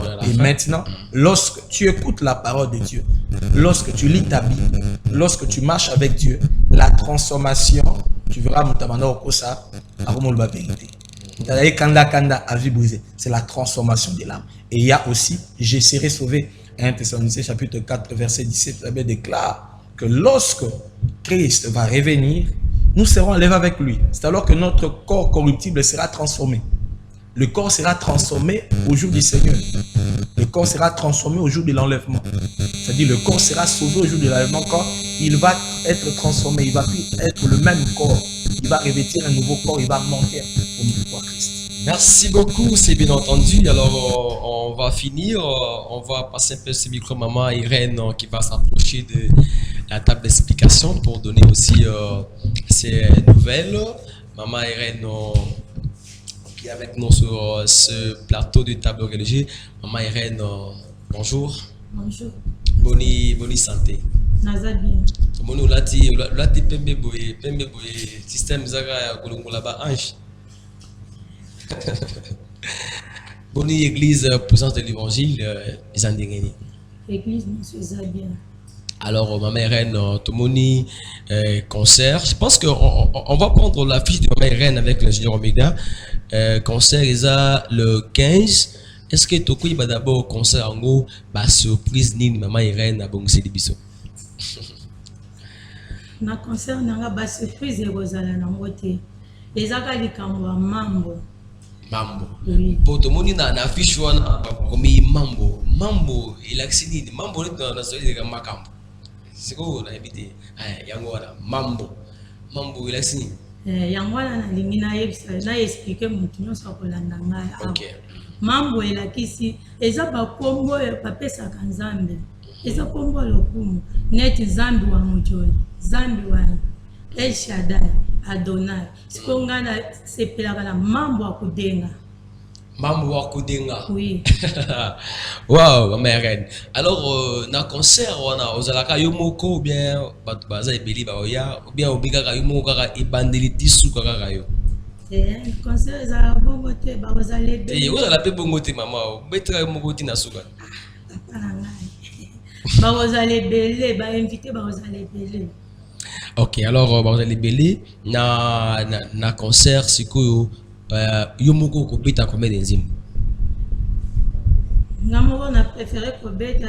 lorsque tu écoutes la parole de Dieu, lorsque tu lis ta Bible, lorsque tu marches avec Dieu, la transformation, tu verras, la vérité. C'est la transformation de l'âme. Et il y a aussi, je serai sauvé. 1 Thessaloniciens chapitre 4, verset 17, la Bible déclare que lorsque Christ va revenir, nous serons enlevés avec lui. C'est alors que notre corps corruptible sera transformé. Le corps sera transformé au jour du Seigneur. Le corps sera transformé au jour de l'enlèvement. C'est-à-dire le corps sera sauvé au jour de l'enlèvement quand il va être transformé. Il ne va plus être le même corps. Il va revêtir un nouveau corps. Il va monter au pouvoir Christ. Merci beaucoup, c'est bien entendu. Alors, on va finir. On va passer un peu ce micro maman Irène qui va s'approcher de la table d'explication pour donner aussi ses nouvelles. Maman Irène qui est avec nous sur ce plateau de table religieuse. Maman Irène, bonjour. Bonjour. Bonne santé. Naza bien. Mono lati pembe boye système zaga kolongo là-bas ange. Bonne église puissance de l'évangile Isandengeni. Église Monsieur Zabien. Alors Maman Irène Tomoni concert. Je pense qu'on va prendre la fiche de Maman Irène avec l'ingénieur Omega. Concert le 15. Est-ce que Toko va d'abord concert en gros surprise ni Maman Irène à Bongse de Bisso? Na concert nanga ba surprise ekozala na ngote. Ezaka likambo mambo. Mambo. Oui. Pour tout le monde na affiche wana komi mambo ilaxini mambo na soli de makambo. C'est quoi na ebité yango wana mambo ilaxini. Yango wana na lingi na yebisa na expliquer mutu nyonso akolanda ngai. OK. Mambo elakisi eza ba kombo bapesaka Nzambe. Eza kombo lokumu net Nzambe wa mujoli, Nzambe wa El Shaddai, Adonai. Sikongana sepelaka na mambo akudenga. Mambo akudenga. Oui. Wow, Maman Irène. Alors na concert wana ozalaka yo moko ou bien baza ebeli ba oya ou bien obikaka yo moko kaka ebandeli tisu kaka yo. Concert ezala bongo te ba ozale be. Eh ozala pe bongo te maman, betra yo moko tina suka. Apana ngai. Ba ozale belé, ba invité ba ozale belé. Ok, alors ba ozale belé na concert sikoyo yo moko ko beta combien d'enzymes? Ngamoko na préféré ko beta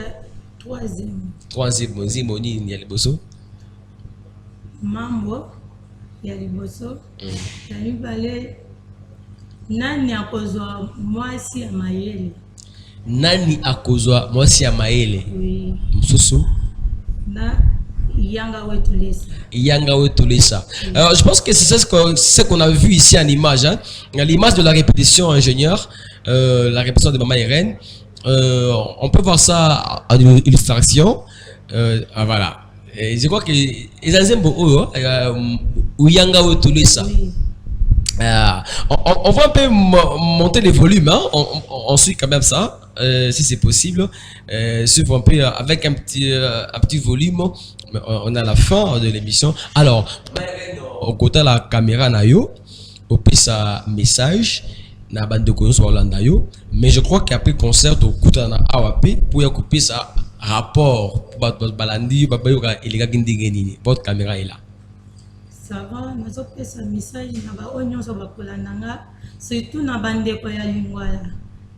3e. 3e enzyme ni ya liboso. Mambo ya liboso. Ya libale nani akozwa mwasi ya mayele. Nani akozwa mwasi ya mayele? Oui. Msusu Na Yanga Wetulesa. Yanga Wetulesa. Alors je pense que c'est ce qu'on a vu ici en image, hein? L'image de la répétition ingénieur, la répétition de Maman Irène. On peut voir ça en illustration. Voilà. Et je crois que les Azembo ou Yanga Wetulesa. Oui. On va un peu monter les volumes, hein? On suit quand même ça, si c'est possible. Suivre un peu avec un petit volume. On a la fin de l'émission. Alors, au côté de la caméra, au plus un message, na bande de connaissances Hollanda yo. Mais je crois qu'après le concert, au côté de la AWP, pour y couper ça rapport, balandi, votre caméra est là. Ça va, nous avons fait un message, nous avons fait un message, surtout na bande ko ya lingwala,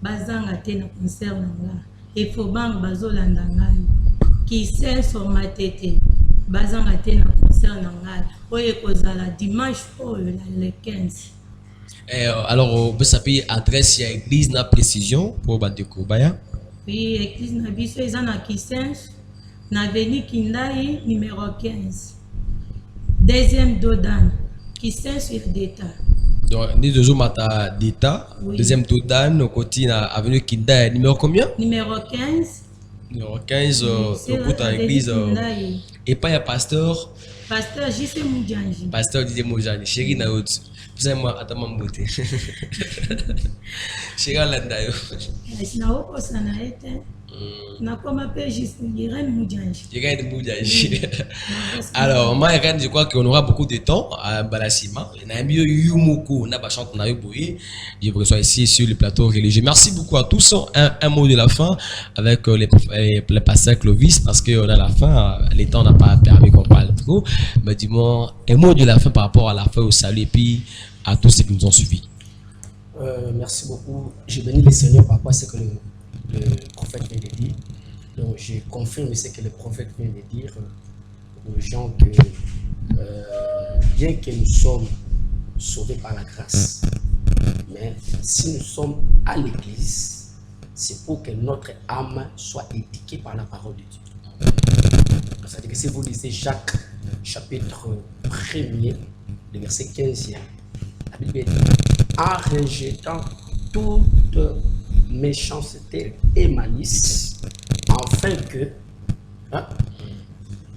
bazanga te na concert nanga. Il faut bang bazolanda ngai. Qui sait sur ma tête, bazanga te na concert. concert na ngai oyo ekozala dimanche oyo le 15. Alors, vous savez, adresse à l'église na précision pour Bandeko Baya. Oui, église na biso eza na Kisens, na avenue Kindai numéro 15. Deuxième Dodan, Kisens et d'État. Donc, nous deux mata d'État. Oui. Deuxième Dodan, au côté na avenue Kindai numéro combien? Numéro 15. Numéro 15, C'est au côté de avenue l'église. Kindai. Et pas ya pasteur. Pasteur J.C. Moudjanji. Pasteur Didier Mojani, chéri na haute. Vous savez, moi, attends, mon beauté. Chéri Landayo. Na okosa na ete. Nakoma pe J.C. Moudjanji. Irène Mojani. Alors, moi, Irène, je crois qu'on aura beaucoup de temps à Balassima. On a mieux Yumoko, on a chante na Yoboyi. Je vous reçois ici sur le plateau religieux. Merci beaucoup à tous. Un mot de la fin avec le pasteur Clovis, parce qu'on a la fin, les temps n'a pas permis qu'on parle trop. Mais dis-moi, un mot de la fin par rapport à la fin au salut et puis à tous ceux qui nous ont suivis. Merci beaucoup. Je bénis le Seigneur par rapport à ce que le prophète vient de dire. Donc, je confirme ce que le prophète vient de dire aux gens que bien que nous sommes sauvés par la grâce, mais si nous sommes à l'église, c'est pour que notre âme soit éduquée par la parole de Dieu. C'est-à-dire que si vous lisez Jacques, chapitre 1er, le verset 15e, la Bible dit « En rejetant toute méchanceté et malice, afin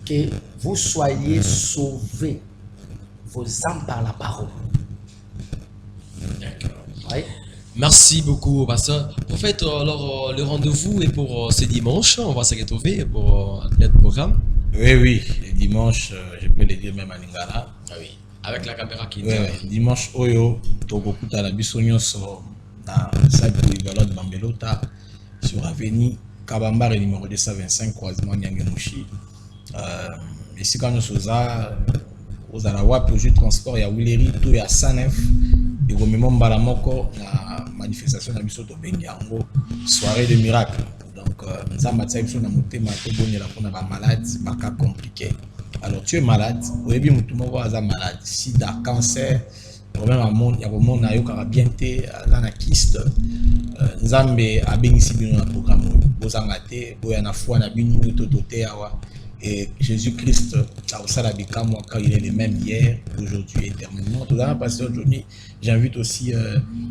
que vous soyez sauvés, vos âmes par la parole. » Oui. Merci beaucoup, pasteur. En fait, alors, le rendez-vous est pour ce dimanche. On va se retrouver pour notre programme. Oui, le dimanche, je peux le dire même à Lingala. Ah oui, avec la caméra qui Oui, dimanche, Oyo, Togokuta, la Bissonioso, dans salle polyvalente Bambelota, sur avenue Kabambar, numéro 225, croisement Nyangemouchi. Et si quand nous sommes aux Alawa, projet de transport, il y a Willery, tout il y a Sanef, et au même Balamoko, la manifestation de Bissoto Bengiango, soirée de miracle. Donc, nous avons monté ma malade, ma cas compliqué. Alors, tu es malade, au début, tu es malade, sida, cancer, problème à monde, il y a vraiment un bien été, un kyste. Nous avons bénéficié de notre programme, nous avons été, nous avons foi, et Jésus-Christ, il est le même hier, aujourd'hui, éternellement. Tout d'abord, pasteur Johnny, j'invite aussi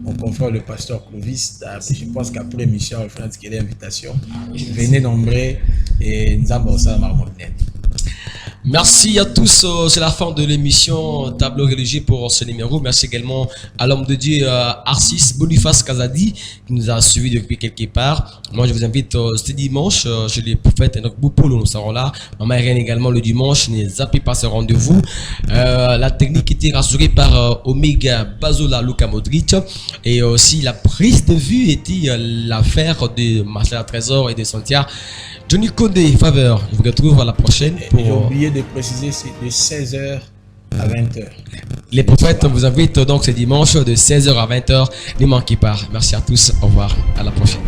mon confrère, le pasteur Clovis. Je pense qu'après l'émission, il faut qu'il y ait l'invitation. Venez nombreux et nous avons ça dans ma. Merci à tous, c'est la fin de l'émission Tableau religieux pour ce numéro. Merci également à l'homme de Dieu Arcis Boniface Kazadi qui nous a suivis depuis quelque part. Moi je vous invite ce dimanche chez les prophètes et notre Boupolo, nous serons là. Maman Irène également le dimanche, ne zappez pas ce rendez-vous. La technique était rassurée par Omega Bazola Luka Modric et aussi la prise de vue était l'affaire de Marcel Trésor et de Santia. Johnny Condé, faveur, je vous retrouve à la prochaine. J'ai oublié de préciser, c'est de 16h à 20h. Les prophètes vous invitent donc ce dimanche de 16h à 20h. Ne manquez pas. Merci à tous. Au revoir. À la prochaine.